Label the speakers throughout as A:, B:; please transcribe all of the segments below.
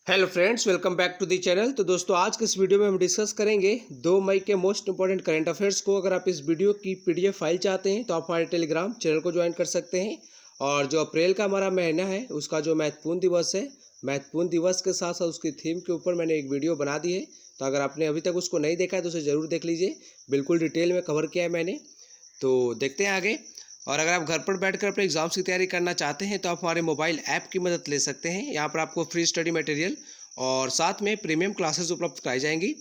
A: Hello friends, welcome back to the channel. तो दोस्तों, आज के इस वीडियो में हम डिस्कस करेंगे 2 मई के मोस्ट इंपॉर्टेंट करंट अफेयर्स को। अगर आप इस वीडियो की पीडीएफ फाइल चाहते हैं तो आप हमारे टेलीग्राम चैनल को ज्वाइन कर सकते हैं। और जो अप्रैल का हमारा महीना है उसका जो महत्वपूर्ण दिवस है, महत्वपूर्ण दिवस के साथ साथ उसकी थीम के ऊपर मैंने एक वीडियो बना दी है। तो अगर आपने अभी तक उसको नहीं देखा है तो उसे ज़रूर देख लीजिए, बिल्कुल डिटेल में कवर किया है मैंने। तो देखते हैं आगे। और अगर आप घर पर बैठकर अपने एग्जाम्स की तैयारी करना चाहते हैं तो आप हमारे मोबाइल ऐप की मदद ले सकते हैं। यहाँ पर आपको फ्री स्टडी मटेरियल और साथ में प्रीमियम क्लासेस उपलब्ध कराई जाएंगी।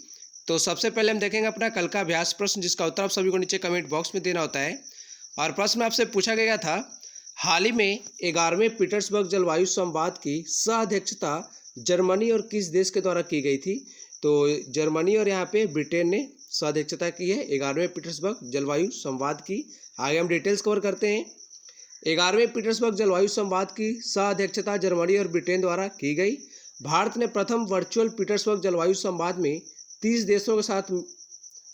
A: तो सबसे पहले हम देखेंगे अपना कल का अभ्यास प्रश्न, जिसका उत्तर आप सभी को नीचे कमेंट बॉक्स में देना होता है। और प्रश्न में आपसे पूछा गया था, हाल ही में 11वें पीटर्सबर्ग जलवायु संवाद की सह अध्यक्षता जर्मनी और किस देश के द्वारा की गई थी? तो जर्मनी और यहाँ पे ब्रिटेन ने सह अध्यक्षता की है 11वें पीटर्सबर्ग जलवायु संवाद की। आगे हम डिटेल्स कवर करते हैं। 11वें पीटर्सबर्ग जलवायु संवाद की सह अध्यक्षता जर्मनी और ब्रिटेन द्वारा की गई। भारत ने प्रथम वर्चुअल पीटर्सबर्ग जलवायु संवाद में 30 देशों के साथ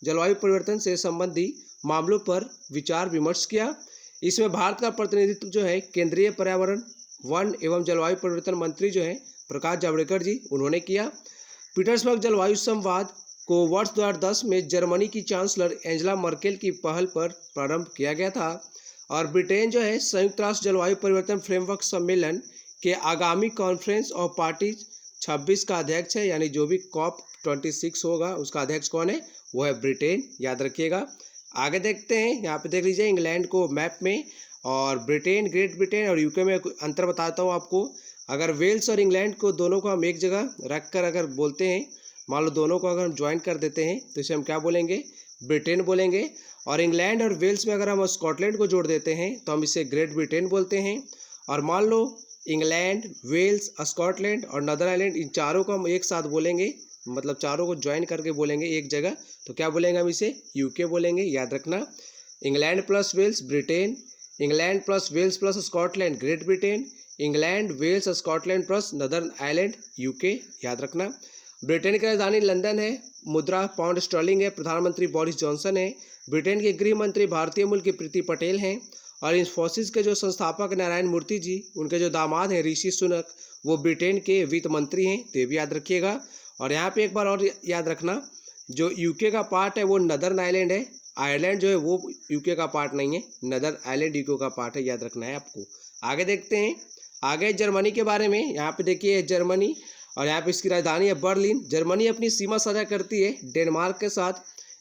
A: जलवायु परिवर्तन से संबंधी मामलों पर विचार विमर्श किया। इसमें भारत का प्रतिनिधित्व जो है केंद्रीय पर्यावरण, वन एवं जलवायु परिवर्तन मंत्री जो है प्रकाश जावड़ेकर जी, उन्होंने किया। पीटर्सबर्ग जलवायु संवाद को वर्ष 2010 में जर्मनी की चांसलर एंजेला मर्केल की पहल पर प्रारंभ किया गया था। और ब्रिटेन जो है संयुक्त राष्ट्र जलवायु परिवर्तन फ्रेमवर्क सम्मेलन के आगामी कॉन्फ्रेंस ऑफ पार्टीज 26 का अध्यक्ष है, यानी जो भी COP 26 होगा उसका अध्यक्ष कौन है? वो है ब्रिटेन, याद रखिएगा। आगे देखते हैं, यहाँ पे देख लीजिए इंग्लैंड को मैप में, और ब्रिटेन, ग्रेट ब्रिटेन और यूके में अंतर बताता हूँ आपको। अगर वेल्स और इंग्लैंड को दोनों को हम एक जगह रख कर अगर बोलते हैं, मान लो दोनों को अगर हम ज्वाइन कर देते हैं तो इसे हम क्या बोलेंगे? ब्रिटेन बोलेंगे। और इंग्लैंड और वेल्स में अगर हम स्कॉटलैंड को जोड़ देते हैं तो हम इसे ग्रेट ब्रिटेन बोलते हैं। और मान लो इंग्लैंड, वेल्स, स्कॉटलैंड और नदर आइलैंड, इन चारों को हम एक साथ बोलेंगे, मतलब चारों को ज्वाइन करके बोलेंगे एक जगह, तो क्या बोलेंगे? हम इसे यूके बोलेंगे, याद रखना। England plus Wales Britain, England plus Wales plus Scotland Great Britain, England, Wales, Scotland plus Northern Ireland UK, याद रखना। ब्रिटेन की राजधानी लंदन है, मुद्रा पाउंड स्टर्लिंग है, प्रधानमंत्री बोरिस जॉनसन है, ब्रिटेन के गृह मंत्री भारतीय मूल की प्रीति पटेल हैं, और इंफोसिस के जो संस्थापक नारायण मूर्ति जी, उनके जो दामाद हैं ऋषि सुनक, वो ब्रिटेन के वित्त मंत्री हैं, तो ये भी याद रखिएगा। और यहाँ पे एक बार और याद रखना, जो यूके का पार्ट है वो नदर्न आइलैंड है, आयरलैंड जो है वो यूके का पार्ट नहीं है, नदर्न आइलैंड यूके का पार्ट है, याद रखना है आपको। आगे देखते हैं, आगे जर्मनी के बारे में। यहाँ पे देखिए जर्मनी, और यहाँ पे इसकी राजधानी है बर्लिन। जर्मनी अपनी सीमा साझा करती है डेनमार्क के साथ।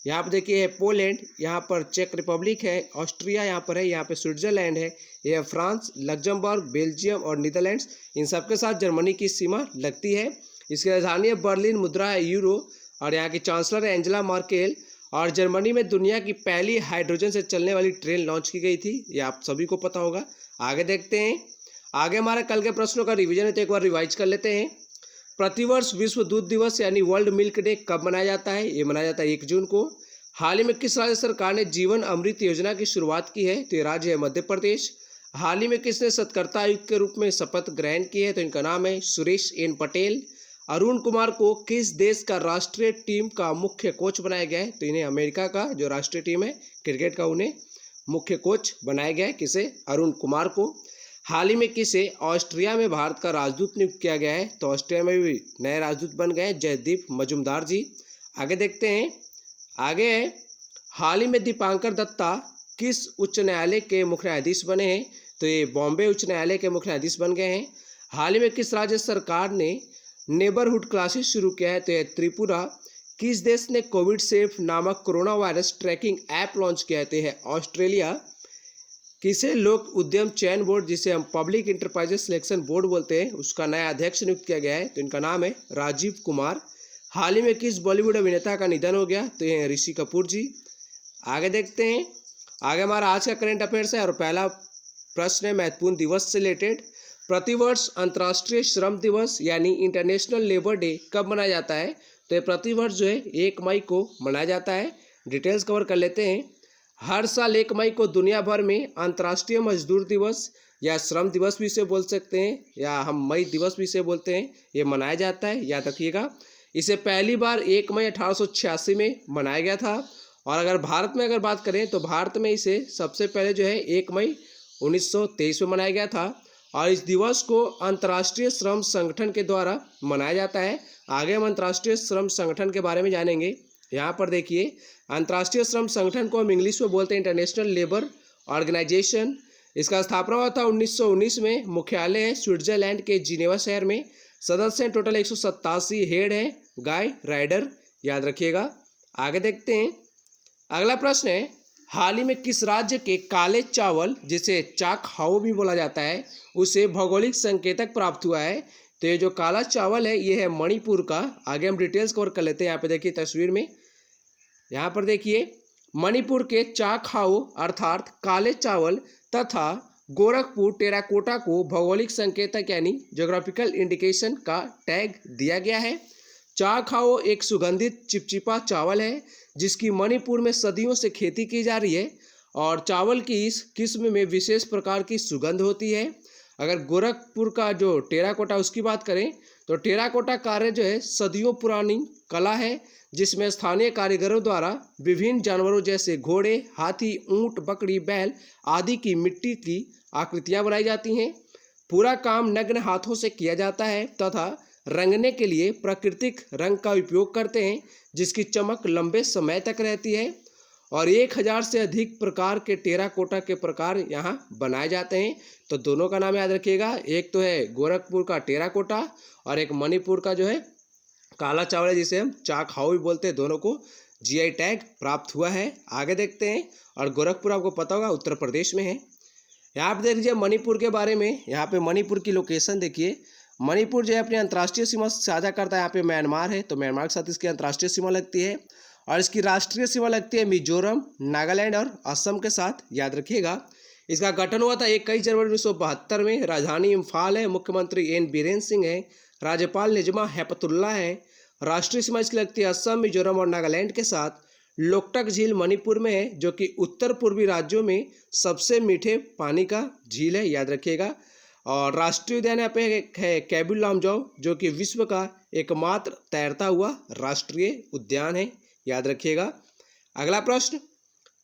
A: यहाँ पे देखिए है पोलैंड, यहाँ पर चेक रिपब्लिक है, ऑस्ट्रिया यहाँ पर है, यहाँ पे स्विट्जरलैंड है, यह फ्रांस, लग्जमबर्ग, बेल्जियम और नीदरलैंड्स, इन सब के साथ जर्मनी की सीमा लगती है। इसकी राजधानी है बर्लिन, मुद्रा है यूरो, और यहाँ की चांसलर है एंजेला मर्केल। और जर्मनी में दुनिया की पहली हाइड्रोजन से चलने वाली ट्रेन लॉन्च की गई थी, ये आप सभी को पता होगा। आगे देखते हैं, आगे हमारे कल के प्रश्नों का रिवीजन है, तो एक बार रिवाइज कर लेते हैं। प्रतिवर्ष विश्व दूध दिवस यानी वर्ल्ड मिल्क डे कब मनाया जाता है? ये मनाया जाता है 1 जून को। हाल ही में किस राज्य सरकार ने जीवन अमृत योजना की शुरुआत की है? तो ये राज्य है मध्य प्रदेश। हाल ही में किसने सत्कर्ता आयुक्त के रूप में शपथ ग्रहण की है? तो इनका नाम है सुरेश एन पटेल। अरुण कुमार को किस देश का राष्ट्रीय टीम का मुख्य कोच बनाया गया है? तो इन्हें अमेरिका का जो राष्ट्रीय टीम है क्रिकेट का, उन्हें मुख्य कोच बनाया गया है। किसे? अरुण कुमार को। हाल ही में किसे ऑस्ट्रिया में भारत का राजदूत नियुक्त किया गया है? तो ऑस्ट्रिया में भी नए राजदूत बन गए जयदीप मजुमदार जी। आगे देखते हैं, आगे है, हाल ही में दीपांकर दत्ता किस उच्च न्यायालय के मुख्य न्यायाधीश बने हैं? तो ये बॉम्बे उच्च न्यायालय के मुख्य न्यायाधीश बन गए हैं। हाल ही में किस राज्य सरकार ने नेबरहुड क्लासेस शुरू किया है? तो ये त्रिपुरा। किस देश ने कोविड सेफ नामक corona virus tracking app launch किया है? तो है ऑस्ट्रेलिया। किसे लोक उद्यम चयन बोर्ड, जिसे हम पब्लिक इंटरप्राइजेस सिलेक्शन बोर्ड बोलते हैं, उसका नया अध्यक्ष नियुक्त किया गया है? तो इनका नाम है राजीव कुमार। हाल ही में किस बॉलीवुड अभिनेता का निधन हो गया? तो ये है ऋषि कपूर जी। आगे देखते हैं, आगे हमारा आज का करंट अफेयर्स है, और पहला प्रश्न है महत्वपूर्ण दिवस से रिलेटेड। प्रतिवर्ष अंतर्राष्ट्रीय श्रम दिवस यानी इंटरनेशनल लेबर डे कब मनाया जाता है? तो ये प्रतिवर्ष जो है 1 मई को मनाया जाता है। डिटेल्स कवर कर लेते हैं। हर साल 1 मई को दुनिया भर में अंतर्राष्ट्रीय मजदूर दिवस या श्रम दिवस भी इसे बोल सकते हैं, या हम मई दिवस भी इसे बोलते हैं, ये मनाया जाता है, याद रखिएगा। इसे पहली बार 1 मई 1886 में मनाया गया था। और अगर भारत में अगर बात करें तो भारत में इसे सबसे पहले जो है 1 मई 1923 में मनाया गया था। और इस दिवस को अंतर्राष्ट्रीय श्रम संगठन के द्वारा मनाया जाता है। आगे हम अंतर्राष्ट्रीय श्रम संगठन के बारे में जानेंगे। यहाँ पर देखिए, अंतर्राष्ट्रीय श्रम संगठन को हम इंग्लिश में बोलते हैं इंटरनेशनल लेबर ऑर्गेनाइजेशन। इसका स्थापना हुआ था 1919 में। मुख्यालय है स्विट्जरलैंड के जिनेवा शहर में। सदस्य हैं टोटल 187। हेड है गाय राइडर, याद रखिएगा। आगे देखते हैं। अगला प्रश्न है, हाल ही में किस राज्य के काले चावल, जिसे चाकहाओ भी बोला जाता है, उसे भौगोलिक संकेतक प्राप्त हुआ है? तो ये जो काला चावल है ये है मणिपुर का। आगे हम डिटेल्स कवर कर लेते हैं। यहाँ पे देखिए तस्वीर में, यहाँ पर देखिए मणिपुर के चाकहाओ अर्थात काले चावल तथा गोरखपुर टेराकोटा को भौगोलिक संकेतक यानी ज्योग्राफिकल इंडिकेशन का टैग दिया गया है। चाकहाओ एक सुगंधित चिपचिपा चावल है जिसकी मणिपुर में सदियों से खेती की जा रही है और चावल की इस किस्म में विशेष प्रकार की सुगंध होती है। अगर गोरखपुर का जो टेराकोटा उसकी बात करें तो टेराकोटा कार्य जो है सदियों पुरानी कला है जिसमें स्थानीय कारीगरों द्वारा विभिन्न जानवरों जैसे घोड़े, हाथी, ऊंट, बकरी, बैल आदि की मिट्टी की आकृतियां बनाई जाती हैं। पूरा काम नग्न हाथों से किया जाता है तथा रंगने के लिए प्राकृतिक रंग का उपयोग करते हैं जिसकी चमक लंबे समय तक रहती है। और 1000 से अधिक प्रकार के टेराकोटा के प्रकार यहाँ बनाए जाते हैं। तो दोनों का नाम याद रखिएगा, एक तो है गोरखपुर का टेराकोटा और एक मणिपुर का जो है काला चावल है जिसे हम चाकहाओ भी बोलते हैं। दोनों को जीआई टैग प्राप्त हुआ है। आगे देखते हैं। और गोरखपुर आपको पता होगा उत्तर प्रदेश में है। यहाँ पे देख लीजिए मणिपुर के बारे में। यहाँ पे मणिपुर की लोकेशन देखिए। मणिपुर जो है अपनी अंतर्राष्ट्रीय सीमा साझा करता है। यहाँ पे म्यांमार है तो म्यांमार के साथ इसकी अंतर्राष्ट्रीय सीमा लगती है। और इसकी राष्ट्रीय सीमा लगती है मिजोरम, नागालैंड और असम के साथ, याद रखिएगा। इसका गठन हुआ था 21 जनवरी 1972 में। राजधानी इम्फाल है। मुख्यमंत्री एन बीरेन सिंह है। राज्यपाल निजमा हेपतुल्ला है। राष्ट्रीय सीमा इसकी लगती है असम, मिजोरम और नागालैंड के साथ। लोकटक झील मणिपुर में है जो कि उत्तर पूर्वी राज्यों में सबसे मीठे पानी का झील है, याद रखिएगा। और राष्ट्रीय उद्यान यहाँ पे है कैबिल लामजाओ जो कि विश्व का एकमात्र तैरता हुआ राष्ट्रीय उद्यान है, याद रखिएगा। अगला प्रश्न,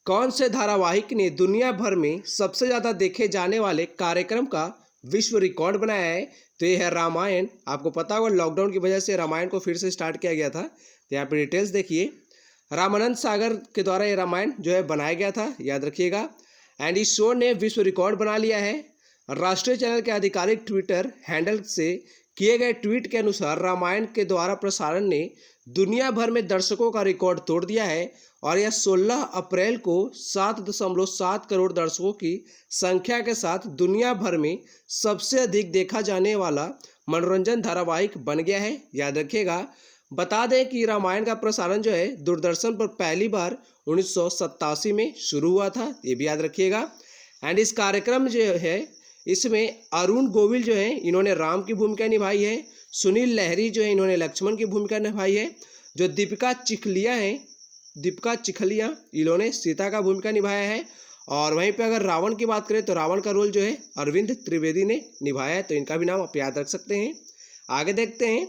A: कौन से धारावाहिक ने दुनिया भर में सबसे ज़्यादा देखे जाने वाले कार्यक्रम का विश्व रिकॉर्ड बनाया है? तो ये है रामायण। आपको पता होगा लॉकडाउन की वजह से रामायण को फिर से स्टार्ट किया गया था। तो यहाँ पे डिटेल्स देखिए। रामानंद सागर के द्वारा ये रामायण जो है बनाया गया था, याद रखिएगा। एंड इस शो ने विश्व रिकॉर्ड बना लिया है। राष्ट्रीय चैनल के आधिकारिक ट्विटर हैंडल से किए गए ट्वीट के अनुसार रामायण के द्वारा प्रसारण ने दुनिया भर में दर्शकों का रिकॉर्ड तोड़ दिया है और यह 16 अप्रैल को 7.7 करोड़ दर्शकों की संख्या के साथ दुनिया भर में सबसे अधिक देखा जाने वाला मनोरंजन धारावाहिक बन गया है, याद रखिएगा। बता दें कि रामायण का प्रसारण जो है दूरदर्शन पर पहली बार 1987 में शुरू हुआ था, ये भी याद रखिएगा। एंड इस कार्यक्रम जो है इसमें अरुण गोविल जो है इन्होंने राम की भूमिका निभाई है। सुनील लहरी जो है इन्होंने लक्ष्मण की भूमिका निभाई है। जो दीपिका चिखलिया इन्होंने सीता का भूमिका निभाया है। और वहीं पे अगर रावण की बात करें तो रावण का रोल जो है अरविंद त्रिवेदी ने निभाया है। तो इनका भी नाम आप याद रख सकते हैं। आगे देखते हैं।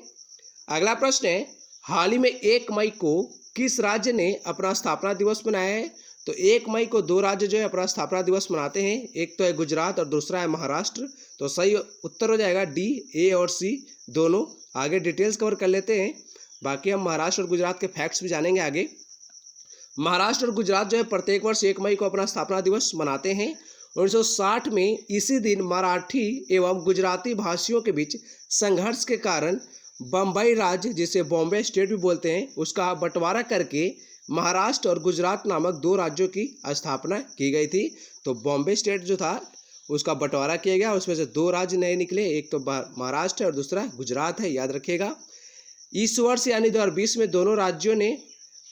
A: अगला प्रश्न है, हाल ही में 1 मई को किस राज्य ने अपना स्थापना दिवस मनाया है? तो 1 मई को 2 राज्य जो है अपना स्थापना दिवस मनाते हैं। एक तो है गुजरात और दूसरा है महाराष्ट्र। तो सही उत्तर हो जाएगा डी, ए और सी दोनों। आगे डिटेल्स कवर कर लेते हैं। बाकी हम महाराष्ट्र और गुजरात के फैक्ट्स भी जानेंगे आगे। महाराष्ट्र और गुजरात जो है प्रत्येक वर्ष 1 मई को अपना स्थापना दिवस मनाते हैं। 1960 में इसी दिन मराठी एवं गुजराती भाषियों के बीच संघर्ष के कारण बम्बई राज्य, जिसे बॉम्बे स्टेट भी बोलते हैं, उसका बंटवारा करके महाराष्ट्र और गुजरात नामक 2 राज्यों की स्थापना की गई थी। तो बॉम्बे स्टेट जो था उसका बंटवारा किया गया। उसमें से 2 राज्य नए निकले, एक तो महाराष्ट्र और दूसरा गुजरात है, याद रखिएगा। इस वर्ष यानी 2020 में दोनों राज्यों ने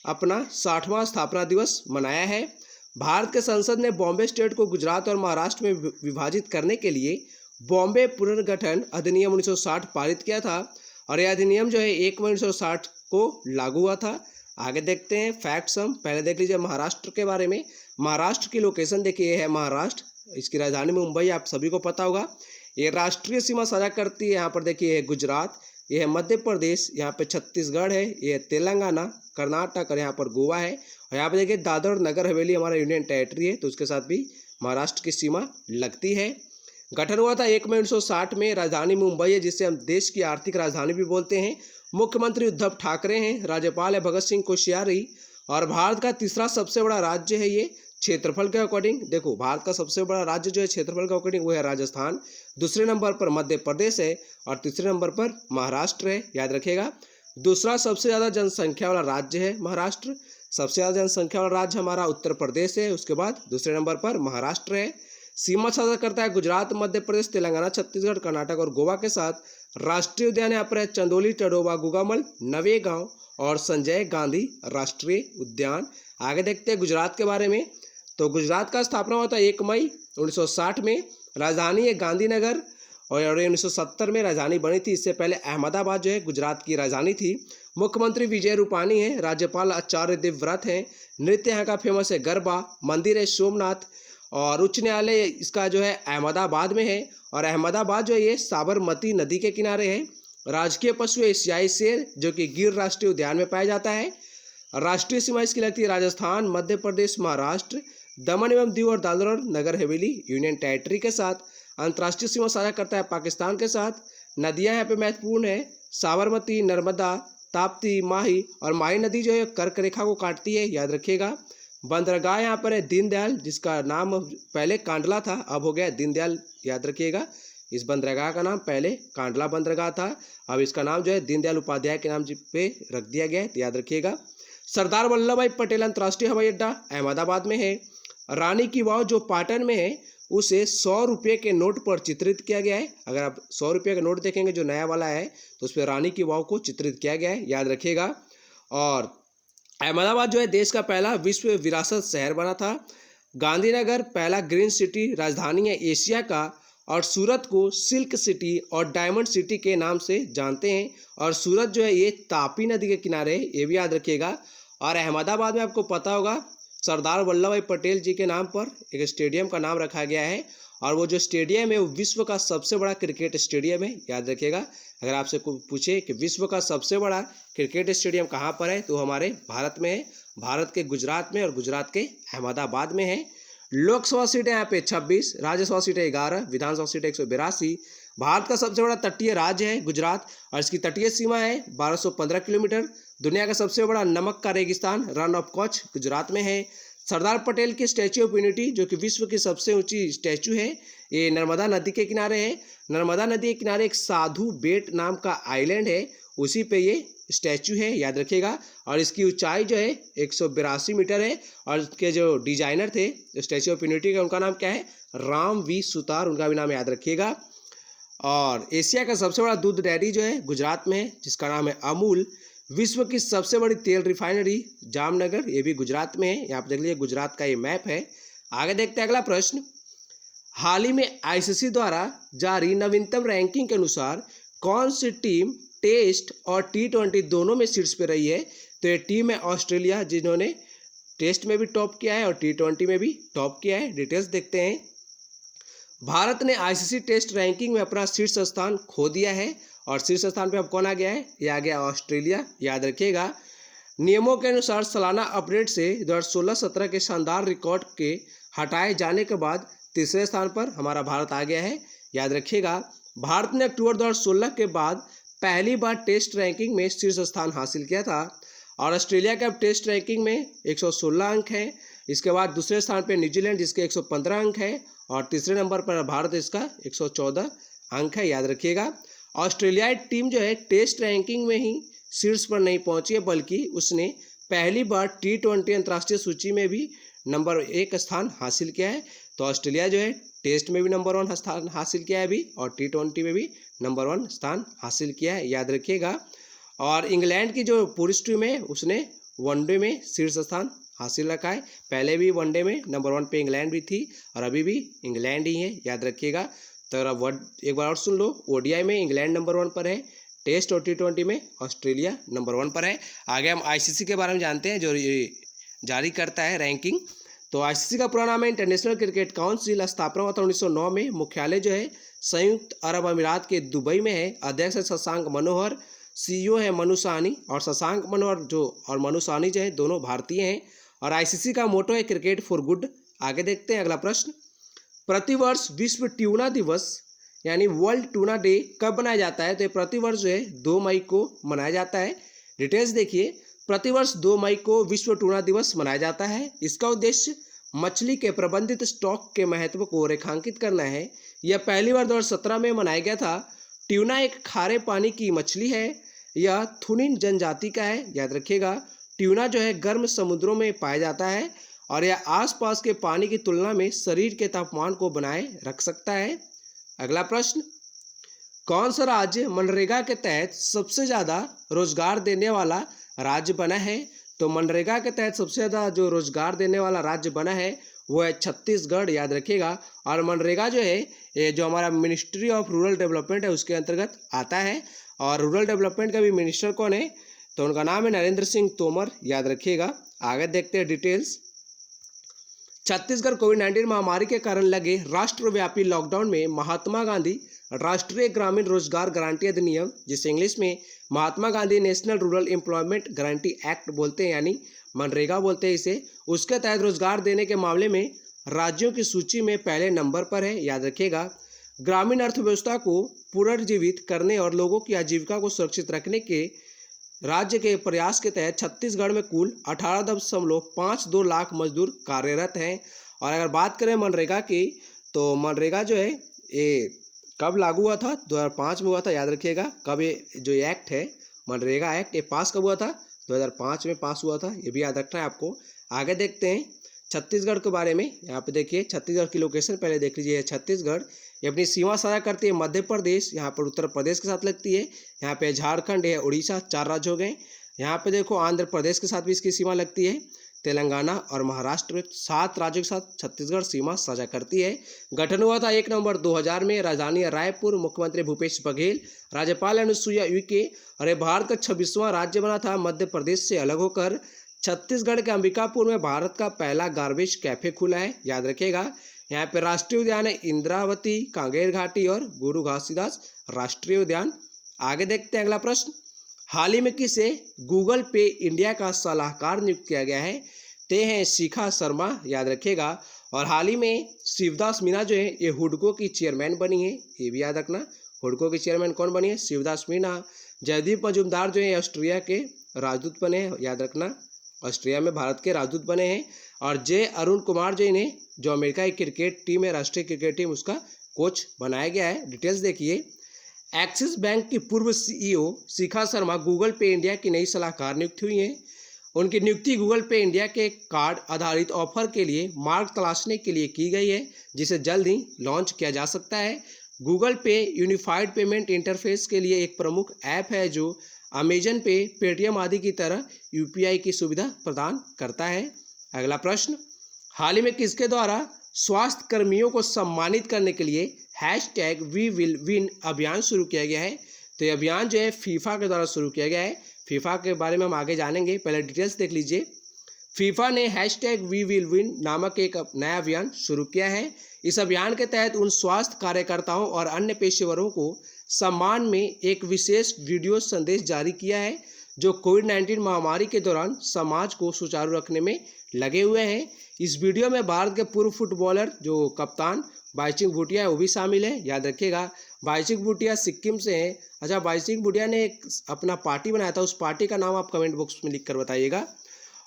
A: अपना 60वां स्थापना दिवस मनाया है। भारत के संसद ने बॉम्बे स्टेट को गुजरात और महाराष्ट्र में विभाजित करने के लिए बॉम्बे पुनर्गठन अधिनियम 1960 पारित किया था और यह अधिनियम जो है 1 मई 1960 को लागू हुआ था। आगे देखते हैं फैक्ट्स। हम पहले देख लीजिए महाराष्ट्र के बारे में। महाराष्ट्र की लोकेशन देखिए, ये है महाराष्ट्र। इसकी राजधानी मुंबई आप सभी को पता होगा। ये राष्ट्रीय सीमा साझा करती है। यहाँ पर देखिए है गुजरात, ये है मध्य प्रदेश, यहाँ पे छत्तीसगढ़ है, ये है तेलंगाना, कर्नाटक और यहाँ पर गोवा है। और यहाँ पे देखिए दादर और नगर हवेली हमारा यूनियन टेरिटरी है, तो उसके साथ भी महाराष्ट्र की सीमा लगती है। गठन हुआ था 1 मई 1960 में। राजधानी मुंबई है, जिसे हम देश की आर्थिक राजधानी भी बोलते हैं। मुख्यमंत्री उद्धव ठाकरे हैं। राज्यपाल है भगत सिंह कोश्यारी। और भारत का तीसरा सबसे बड़ा राज्य है ये क्षेत्रफल के अकॉर्डिंग। देखो, भारत का सबसे बड़ा राज्य जो है क्षेत्रफल के अकॉर्डिंग वो है राजस्थान। दूसरे नंबर पर मध्य प्रदेश है और तीसरे नंबर पर महाराष्ट्र है, याद रखिएगा। दूसरा सबसे ज़्यादा जनसंख्या वाला राज्य है महाराष्ट्र। सबसे ज़्यादा जनसंख्या वाला राज्य हमारा उत्तर प्रदेश है। उसके बाद दूसरे नंबर पर महाराष्ट्र है। सीमा साझा करता है गुजरात, मध्य प्रदेश, तेलंगाना, छत्तीसगढ़, कर्नाटक और गोवा के साथ। राष्ट्रीय उद्यान यहाँ पर है चंदोली, टडोबा, गुगामल, नवेगांव और संजय गांधी राष्ट्रीय उद्यान। आगे देखते हैं गुजरात के बारे में। तो गुजरात का स्थापना हुआ था 1 मई 1960 में। राजधानी है गांधीनगर और 1970 में राजधानी बनी थी। इससे पहले अहमदाबाद जो है गुजरात की राजधानी थी। मुख्यमंत्री विजय रूपानी है। राज्यपाल आचार्य देवव्रत हैं। नृत्य यहाँ का फेमस है गरबा। मंदिर है सोमनाथ। और उच्च न्यायालय इसका जो है अहमदाबाद में है। और अहमदाबाद जो है ये साबरमती नदी के किनारे है। राजकीय पशु एशियाई शेर, जो कि गिर राष्ट्रीय उद्यान में पाया जाता है। राष्ट्रीय सीमा इसकी लगती है राजस्थान, मध्य प्रदेश, महाराष्ट्र, दमन एवं दीव और दादरा और नगर हवेली यूनियन टेरिटरी के साथ। अंतर्राष्ट्रीय सीमा साझा करता है पाकिस्तान के साथ। नदियां यहाँ पे महत्वपूर्ण है साबरमती, नर्मदा, ताप्ती, माही। और माही नदी जो है कर्क रेखा को काटती है, याद रखिएगा। बंदरगाह यहाँ पर है दीनदयाल, जिसका नाम पहले कांडला था, अब हो गया दीनदयाल, याद रखिएगा। इस बंदरगाह का नाम पहले कांडला बंदरगाह था, अब इसका नाम जो है दीनदयाल उपाध्याय के नाम पे रख दिया गया है, याद रखिएगा। सरदार वल्लभ भाई पटेल अंतर्राष्ट्रीय हवाई अड्डा अहमदाबाद में है। रानी की वाव जो पाटन में है उसे 100 रुपये के नोट पर चित्रित किया गया है। अगर आप 100 रुपये का नोट देखेंगे जो नया वाला है तो उस पर रानी की वाव को चित्रित किया गया है, याद रखिएगा। और अहमदाबाद जो है देश का पहला विश्व विरासत शहर बना था। गांधीनगर पहला ग्रीन सिटी राजधानी है एशिया का। और सूरत को सिल्क सिटी और डायमंड सिटी के नाम से जानते हैं। और सूरत जो है ये तापी नदी के किनारे है, ये भी याद रखिएगा। और अहमदाबाद में आपको पता होगा सरदार वल्लभ भाई पटेल जी के नाम पर एक स्टेडियम का नाम रखा गया है। और वो जो स्टेडियम है वो विश्व का सबसे बड़ा क्रिकेट स्टेडियम है, याद रखिएगा। अगर आपसे पूछे कि विश्व का सबसे बड़ा क्रिकेट स्टेडियम कहाँ पर है तो हमारे भारत में है। भारत के गुजरात में और गुजरात के अहमदाबाद में है। लोकसभा सीटें यहाँ पे 26, राज्यसभा सीटें 11, विधानसभा सीटें 182। भारत का सबसे बड़ा तटीय राज्य है गुजरात और इसकी तटीय सीमा है 1215 किलोमीटर। दुनिया का सबसे बड़ा नमक का रेगिस्तान रन ऑफ कच्छ गुजरात में है। सरदार पटेल की स्टैच्यू ऑफ यूनिटी जो कि विश्व की सबसे ऊंची स्टैच्यू है, ये नर्मदा नदी के किनारे है। नर्मदा नदी के किनारे एक साधु बेट नाम का आइलैंड है, उसी पे ये स्टैच्यू है, याद रखिएगा। और इसकी ऊंचाई जो है 182 मीटर है। और इसके जो डिजाइनर थे स्टैच्यू ऑफ यूनिटी का, उनका नाम क्या है? राम वी सुतार, उनका भी नाम याद रखिएगा। और एशिया का सबसे बड़ा दूध डेयरी जो है गुजरात में है, जिसका नाम है अमूल। विश्व की सबसे बड़ी तेल रिफाइनरी जामनगर, ये भी गुजरात में है। यहाँ पर देख लीजिए गुजरात का ये मैप है। आगे देखते हैं अगला प्रश्न। हाल ही में आईसीसी द्वारा जारी नवीनतम रैंकिंग के अनुसार कौन सी टीम टेस्ट और T20 दोनों में शीर्ष पे रही है? तो ये टीम है ऑस्ट्रेलिया, जिन्होंने टेस्ट में भी टॉप किया है और T20 में भी टॉप किया है। डिटेल्स देखते हैं। भारत ने आईसीसी टेस्ट रैंकिंग में अपना शीर्ष स्थान खो दिया है और शीर्ष स्थान पे अब कौन आ गया है? ये आ गया ऑस्ट्रेलिया, याद रखिएगा। नियमों के अनुसार सालाना अपडेट से 2016-17 के शानदार रिकॉर्ड के हटाए जाने के बाद तीसरे स्थान पर हमारा भारत आ गया है, याद रखिएगा। भारत ने अक्टूबर 2016 के बाद पहली बार टेस्ट रैंकिंग में शीर्ष स्थान हासिल किया था। और ऑस्ट्रेलिया के अब टेस्ट रैंकिंग में 116 अंक हैं। इसके बाद दूसरे स्थान पर न्यूजीलैंड, जिसके 115 अंक है। और तीसरे नंबर पर भारत, इसका 114 अंक है, याद रखिएगा। ऑस्ट्रेलियाई टीम जो है टेस्ट रैंकिंग में ही शीर्ष पर नहीं पहुंची है, बल्कि उसने पहली बार T20 अंतर्राष्ट्रीय सूची में भी नंबर 1 स्थान हासिल किया है। तो ऑस्ट्रेलिया जो है टेस्ट में भी नंबर 1 स्थान हासिल किया है अभी, और T20 में भी नंबर 1 स्थान हासिल किया है, याद रखिएगा। और इंग्लैंड की जो पुरुष टीम है उसने वनडे में शीर्ष स्थान हासिल रखा है। पहले भी वनडे में नंबर 1 पे इंग्लैंड भी थी और अभी भी इंग्लैंड ही है, याद रखिएगा। तो एक बार और सुन लो, ओडीआई में इंग्लैंड नंबर 1 पर है, टेस्ट और T20 में ऑस्ट्रेलिया नंबर 1 पर है। आगे हम आईसीसी के बारे में जानते हैं, जो जारी करता है रैंकिंग। तो आईसीसी का पूरा नाम है इंटरनेशनल क्रिकेट काउंसिल। स्थापना हुआ था 1909 में। मुख्यालय जो है संयुक्त अरब अमीरात के दुबई में है। अध्यक्ष है शशांक मनोहर, सीईओ है मनु साहनी। और शशांक मनोहर और मनु साहनी जो है दोनों भारतीय हैं। और आईसीसी का मोटो है क्रिकेट फॉर गुड। आगे देखते हैं अगला प्रश्न। प्रतिवर्ष विश्व ट्यूना दिवस यानी वर्ल्ड टूना डे कब मनाया जाता है? तो ये प्रतिवर्ष जो है 2 मई को मनाया जाता है। डिटेल्स देखिए, प्रतिवर्ष 2 मई को विश्व टूना दिवस मनाया जाता है। इसका उद्देश्य मछली के प्रबंधित स्टॉक के महत्व को रेखांकित करना है। यह पहली बार 2017 में मनाया गया था। ट्यूना एक खारे पानी की मछली है। यह थुनिन जनजाति का है, याद रखिएगा। ट्यूना जो है गर्म समुद्रों में पाया जाता है और यह आसपास के पानी की तुलना में शरीर के तापमान को बनाए रख सकता है। अगला प्रश्न, कौन सा राज्य मनरेगा के तहत सबसे ज़्यादा रोजगार देने वाला राज्य बना है? तो मनरेगा के तहत सबसे ज़्यादा जो रोजगार देने वाला राज्य बना है वो है छत्तीसगढ़, याद रखिएगा। और मनरेगा जो है ये जो हमारा मिनिस्ट्री ऑफ रूरल डेवलपमेंट है उसके अंतर्गत आता है। और रूरल डेवलपमेंट का भी मिनिस्टर कौन है? तो उनका नाम है नरेंद्र सिंह तोमर, याद रखिएगा। आगे देखते हैं डिटेल्स। छत्तीसगढ़ कोविड-19 महामारी के कारण लगे राष्ट्रव्यापी लॉकडाउन में महात्मा गांधी राष्ट्रीय ग्रामीण रोजगार गारंटी अधिनियम, जिसे इंग्लिश में Mahatma Gandhi national rural employment guarantee act बोलते हैं, यानी मनरेगा बोलते हैं इसे, उसके तहत रोजगार देने के मामले में राज्यों की सूची में पहले नंबर पर है, याद रखिएगा। ग्रामीण अर्थव्यवस्था को पुनर्जीवित करने और लोगों की आजीविका को सुरक्षित रखने के राज्य के प्रयास के तहत छत्तीसगढ़ में कुल 18.52 लाख मजदूर कार्यरत हैं। और अगर बात करें मनरेगा की, तो मनरेगा जो है ये कब लागू हुआ था? 2005 में हुआ था, याद रखिएगा। कब ये जो एक्ट है मनरेगा एक्ट, ये पास कब हुआ था? 2005 में पास हुआ था, ये भी याद रखना है आपको। आगे देखते हैं छत्तीसगढ़ के बारे में। यहाँ पे देखिए छत्तीसगढ़ की लोकेशन पहले देख लीजिए। छत्तीसगढ़ ये अपनी सीमा साझा करती है मध्य प्रदेश, यहाँ पर उत्तर प्रदेश के साथ लगती है। यहाँ पे झारखंड है, उड़ीसा, 4 राज्य हो गए। यहाँ पे देखो आंध्र प्रदेश के साथ भी इसकी सीमा लगती है। तेलंगाना और महाराष्ट्र में 7 राज्यों के साथ छत्तीसगढ़ सीमा साझा करती है। गठन हुआ था 1 नवंबर 2000 में। राजधानी रायपुर। मुख्यमंत्री भूपेश बघेल, राज्यपाल अनुसुईया उइके। और ये भारत का 26वां राज्य बना था मध्य प्रदेश से अलग होकर। छत्तीसगढ़ के अंबिकापुर में भारत का पहला गार्बेज कैफे खुला है, याद रखिएगा। यहाँ पे राष्ट्रीय उद्यान है इंद्रावती, कांगेर घाटी और गुरु घासीदास राष्ट्रीय उद्यान। आगे देखते हैं अगला प्रश्न, हाल ही में किसे गूगल पे इंडिया का सलाहकार नियुक्त किया गया है? ते हैं शिखा शर्मा, याद रखिएगा। और हाल ही में शिवदास मीना जो है ये हुडको की चेयरमैन बनी है, ये भी याद रखना। हुडको की चेयरमैन कौन बनी है? शिवदास मीना। जयदीप मजूमदार जो है ऑस्ट्रिया के राजदूत बने हैं, याद रखना। ऑस्ट्रिया में भारत के राजदूत बने हैं। और जे अरुण कुमार जो इन्हें जो अमेरिका की क्रिकेट टीम है, राष्ट्रीय क्रिकेट टीम, उसका कोच बनाया गया है। डिटेल्स देखिए, एक्सिस बैंक की पूर्व सीईओ शिखा शर्मा गूगल पे इंडिया की नई सलाहकार नियुक्त हुई हैं। उनकी नियुक्ति गूगल पे इंडिया के कार्ड आधारित ऑफर के लिए मार्ग तलाशने के लिए की गई है, जिसे जल्द ही लॉन्च किया जा सकता है। गूगल पे यूनिफाइड पेमेंट इंटरफेस के लिए एक प्रमुख ऐप है जो अमेजन पे, पेटीएम आदि की तरह यूपीआई की सुविधा प्रदान करता है। अगला प्रश्न, हाल ही में किसके द्वारा स्वास्थ्य कर्मियों को सम्मानित करने के लिए #WeWillWin अभियान शुरू किया गया है? तो ये अभियान जो है फीफा के द्वारा शुरू किया गया है। फीफा के बारे में हम आगे जानेंगे, पहले डिटेल्स देख लीजिए। फीफा ने #WeWillWin नामक एक नया अभियान शुरू किया है। इस अभियान के तहत उन स्वास्थ्य कार्यकर्ताओं और अन्य पेशेवरों को सम्मान में एक विशेष वीडियो संदेश जारी किया है जो कोविड-19 महामारी के दौरान समाज को सुचारू रखने में लगे हुए हैं। इस वीडियो में भारत के पूर्व फुटबॉलर जो कप्तान बाईचुंग भूटिया है वो भी शामिल है, याद रखिएगा। बाईचुंग भूटिया सिक्किम से हैं। अच्छा, बाईचुंग भूटिया ने एक अपना पार्टी बनाया था, उस पार्टी का नाम आप कमेंट बॉक्स में लिख कर बताइएगा।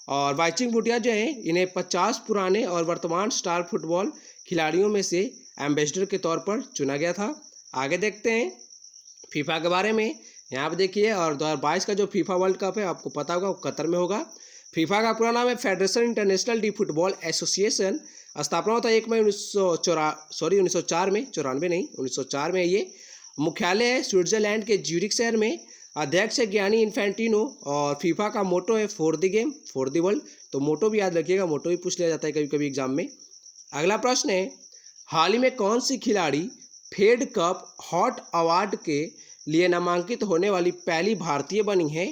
A: और बाईचुंग भूटिया जो है इन्हें 50 पुराने और वर्तमान स्टार फुटबॉल खिलाड़ियों में से एम्बेसडर के तौर पर चुना गया था। आगे देखते हैं फीफा के बारे में। यहाँ पे देखिए, और 2022 का जो फीफा वर्ल्ड कप है आपको पता होगा वो कतर में होगा। फीफा का पूरा नाम है federation international D football association. स्थापना होता है 1 मई 1904 में, 94 नहीं, 1904 में। ये मुख्यालय है स्विट्जरलैंड के ज्यूरिख शहर में। अध्यक्ष है गियानी इन्फेंटिनो। और फीफा का मोटो है for the game for the world. तो मोटो भी याद रखिएगा, मोटो भी पूछ लिया जाता है कभी कभी एग्जाम में। अगला प्रश्न है, हाल ही में कौन सी खिलाड़ी फेड कप हॉट अवार्ड के लिए नामांकित होने वाली पहली भारतीय बनी है?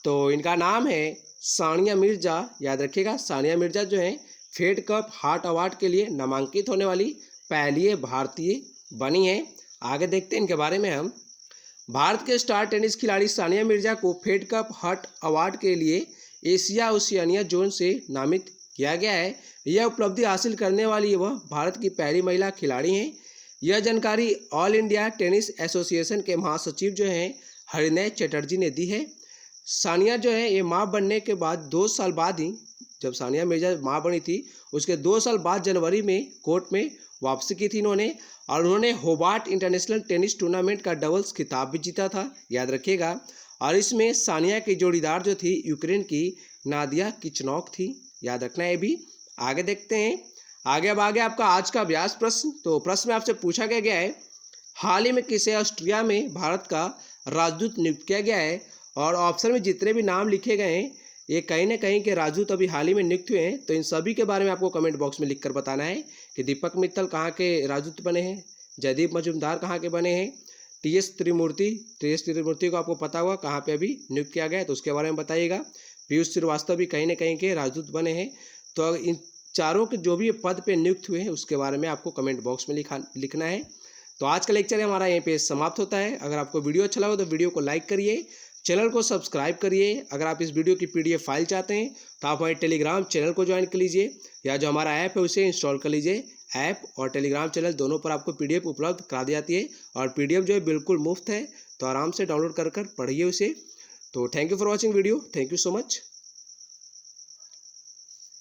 A: तो इनका नाम है सानिया मिर्जा, याद रखिएगा। सानिया मिर्जा जो है फेड कप हॉट अवार्ड के लिए नामांकित होने वाली पहली भारतीय बनी है। आगे देखते हैं इनके बारे में हम। भारत के स्टार टेनिस खिलाड़ी सानिया मिर्जा को फेड कप हॉट अवार्ड के लिए एशिया ओशियानिया जोन से नामित किया गया है। यह उपलब्धि हासिल करने वाली वह भारत की पहली महिला खिलाड़ी हैं। यह जानकारी ऑल इंडिया टेनिस एसोसिएशन के महासचिव जो हैं हरिनय चटर्जी ने दी है। सानिया जो है ये माँ बनने के बाद 2 साल बाद ही, जब सानिया मिर्जा माँ बनी थी उसके 2 साल बाद जनवरी में कोर्ट में वापसी की थी इन्होंने, और उन्होंने होबार्ट इंटरनेशनल टेनिस टूर्नामेंट का डबल्स खिताब भी जीता था, याद रखिएगा। और इसमें सानिया की जोड़ीदार जो थी यूक्रेन की नादिया किचनॉक थी, याद रखना है भी। आगे देखते हैं, अब आगे आपका आज का अभ्यास प्रश्न। तो प्रश्न में आपसे पूछा गया है, हाल ही में किसे ऑस्ट्रिया में भारत का राजदूत नियुक्त किया गया है। और ऑप्शन में जितने भी नाम लिखे गए हैं ये कहीं ना कहीं के राजदूत अभी हाल ही में नियुक्त हुए हैं। तो इन सभी के बारे में आपको कमेंट बॉक्स में लिखकर बताना है कि दीपक मित्तल कहाँ के राजदूत बने हैं, जयदीप मजूमदार कहाँ के बने हैं, टीएस त्रिमूर्ति को आपको पता होगा कहाँ पे अभी नियुक्त किया गया है, तो उसके बारे में बताइएगा। पीयूष श्रीवास्तव भी कहीं ना कहीं के राजदूत बने हैं। तो इन चारों के जो भी पद पे नियुक्त हुए हैं उसके बारे में आपको कमेंट बॉक्स में लिखना है। तो आज का लेक्चर हमारा यहीं पे समाप्त होता है। अगर आपको वीडियो अच्छा लगा तो वीडियो को लाइक करिए, चैनल को सब्सक्राइब करिए। अगर आप इस वीडियो की पीडीएफ फाइल चाहते हैं तो आप हमारे टेलीग्राम चैनल को ज्वाइन कर लीजिए, या जो हमारा ऐप है उसे इंस्टॉल कर लीजिए। ऐप और टेलीग्राम चैनल दोनों पर आपको पीडीएफ उपलब्ध करा दी जाती है, और पीडीएफ जो है बिल्कुल मुफ्त है, तो आराम से डाउनलोड कर पढ़िए उसे। तो thank you for watching video, thank you so much.